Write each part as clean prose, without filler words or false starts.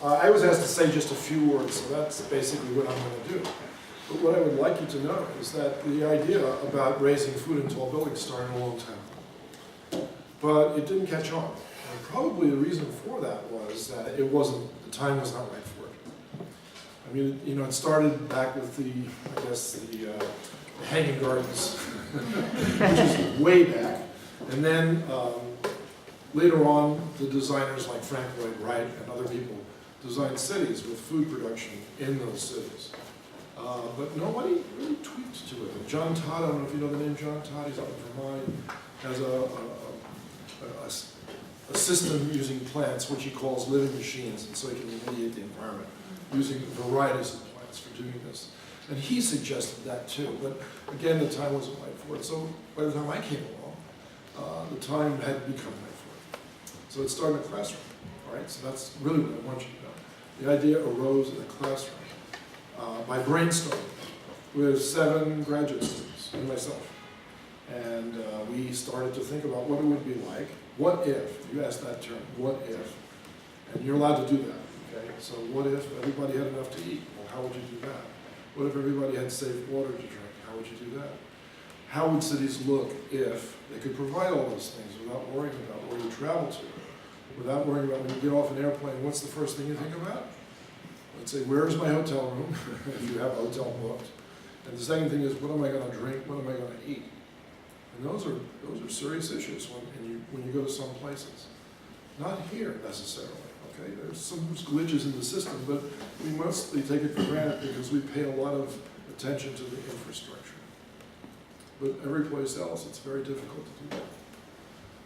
I was asked to say just a few words, so that's basically what I'm going to do. But what I would like you to know is that the idea about raising food in tall buildings started a long time ago. But it didn't catch on. And probably the reason for that was that it wasn't, the time was not right for it. I mean, you know, it started back with the, I guess, the hanging gardens, which is way back. And then later on, the designers like Frank Lloyd Wright and other people designed cities with food production in those cities. But nobody really tweaked to it. And John Todd, I don't know if you know the name John Todd, he's up in Vermont, has a system using plants, which he calls living machines, and so he can remediate the environment using varieties of plants for doing this. And he suggested that too, but again, the time wasn't right for it. So by the time I came along, the time had become right for it. So it started in a classroom, all right? So that's really what I want you to know. The idea arose in a classroom by brainstorming with 7 graduate students and myself. And we started to think about what it would be like. What if, you asked that term, what if? And you're allowed to do that, okay? So what if everybody had enough to eat? Well, how would you do that? What if everybody had safe water to drink? How would you do that? How would cities look if they could provide all those things without worrying about where you travel to? Without worrying about when you get off an airplane, what's the first thing you think about? Let's say, where is my hotel room, if you have a hotel booked? And the second thing is, what am I going to drink? What am I going to eat? And those are serious issues when you go to some places. Not here necessarily, okay? There's some glitches in the system, but we mostly take it for granted because we pay a lot of attention to the infrastructure. But every place else, it's very difficult to do that.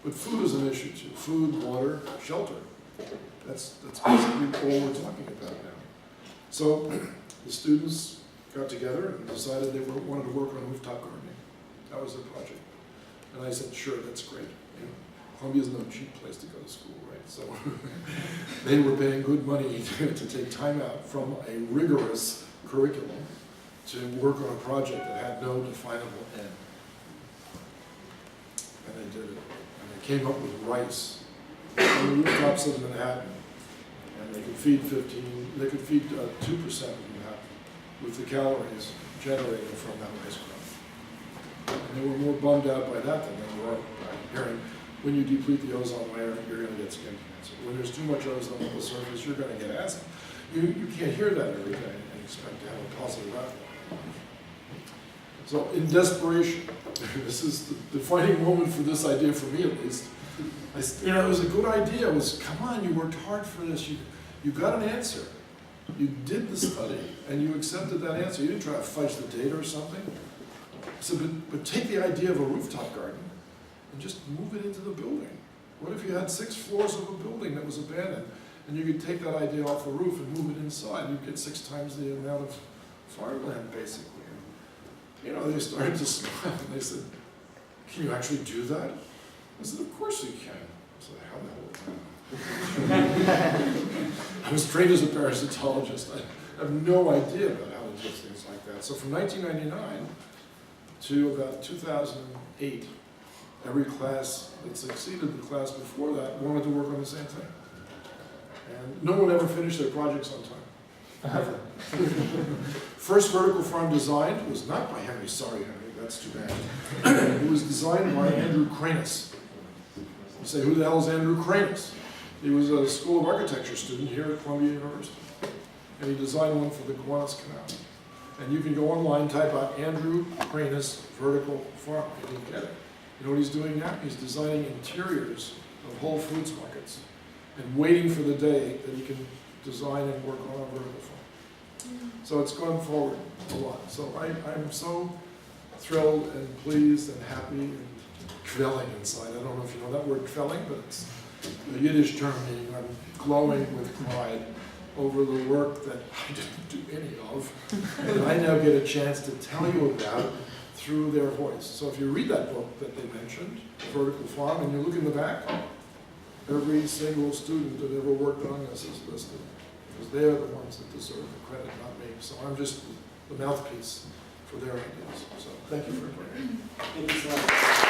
But food is an issue too. Food, water, shelter. That's basically all we're talking about now. So the students got together and decided they wanted to work on rooftop gardening. That was their project. And I said, sure, that's great. You know, Columbia's no cheap place to go to school, right? So they were paying good money to take time out from a rigorous curriculum to work on a project that had no definable end. And they did it. And they came up with rice on the rooftops of Manhattan. And they could feed 2% of Manhattan with the calories generated from that rice crop. And they were more bummed out by that than they were by hearing, when you deplete the ozone layer, you're going to get skin cancer. When there's too much ozone on the surface, you're going to get asthma. You can't hear that every day and expect to have a positive outcome. So in desperation, this is the defining moment for this idea, for me at least. It was a good idea. It was, come on, you worked hard for this. You got an answer. You did the study, and you accepted that answer. You didn't try to fudge the data or something. So, but take the idea of a rooftop garden and just move it into the building. What if you had 6 floors of a building that was abandoned, and you could take that idea off the roof and move it inside? You'd get 6 times the amount of farmland, basically. And, they started to smile, and they said, can you actually do that? I said, of course you can. I said, how the hell would I? I was trained as a parasitologist. I have no idea about how to do things like that. So from 1999 to about 2008, every class that succeeded the class before that wanted to work on the same thing. And no one ever finished their projects on time, ever. First vertical farm designed was not by Henry, sorry Henry, that's too bad. It was designed by Andrew Cranis. You say, who the hell is Andrew Cranis? He was a School of Architecture student here at Columbia University. And he designed one for the Gowanus Canal. And you can go online, type out Andrew Cranis vertical farm, and you get it. You know what he's doing now? He's designing interiors of Whole Foods markets and waiting for the day that he can design and work on a vertical farm. So it's gone forward a lot. So I'm so thrilled and pleased and happy and kvelling inside. I don't know if you know that word, kvelling, but it's a Yiddish term meaning I'm glowing with pride over the work that I didn't do any of, and I now get a chance to tell you about through their voice. So if you read that book that they mentioned, Vertical Farm, and you look in the back, every single student that ever worked on this is listed, because they're the ones that deserve the credit, not me. So I'm just the mouthpiece for their ideas. So thank you for inviting me. Thank you so much.